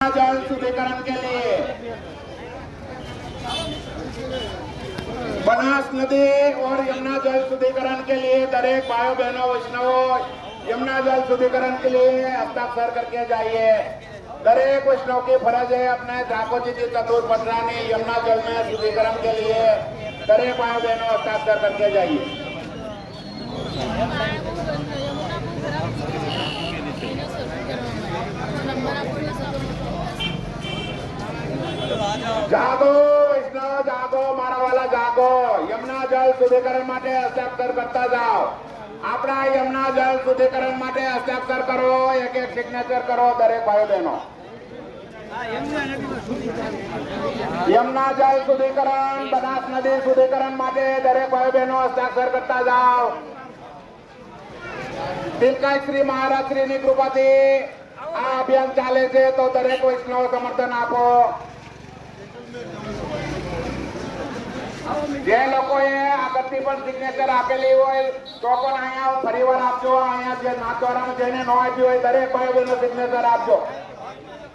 जल शुद्धिकरण के लिए बनास नदी और यमुना जल शुद्धिकरण के लिए दरेक भाइयों बहनों वैष्णवों यमुना जल शुद्धिकरण के लिए हस्ताक्षर करके जाइए। दरेक वैष्णव की फर्ज है अपने ठाकुर जी की चतुर पटरानी यमुना जल में शुद्धिकरण के लिए दरेक भाइयों बहनों हस्ताक्षर करके जाइए। जागो वैष्णव जागो मारा वाला जागो यमुना जल शुद्धिकरण माटे हस्ताक्षर करता जाओ। अपना यमुना जल शुद्धिकरण माटे हस्ताक्षर करो, एक एक सिग्नेचर करो दरेक भाई बहनों। यमुना जल शुद्धिकरण बनास नदी शुद्धिकरण माटे दरेक भाई बहनों हस्ताक्षर करता जाओ। तिलकाई श्री महाराज श्री ની કૃપાથી આ અભિયાન ચાલે છે તો દરેક વૈષ્ણવ સમર્થન આપો। જે લોકોએ આગળથી પણ સિગ્નેચર આપેલી હોય તો પણ અહીંયા ફરીવાર આપજો। અહીંયા જે નાથદ્વારામાં જઈને ન આપી હોય દરેક ભાઈ બહેનો સિગ્નેચર આપજો।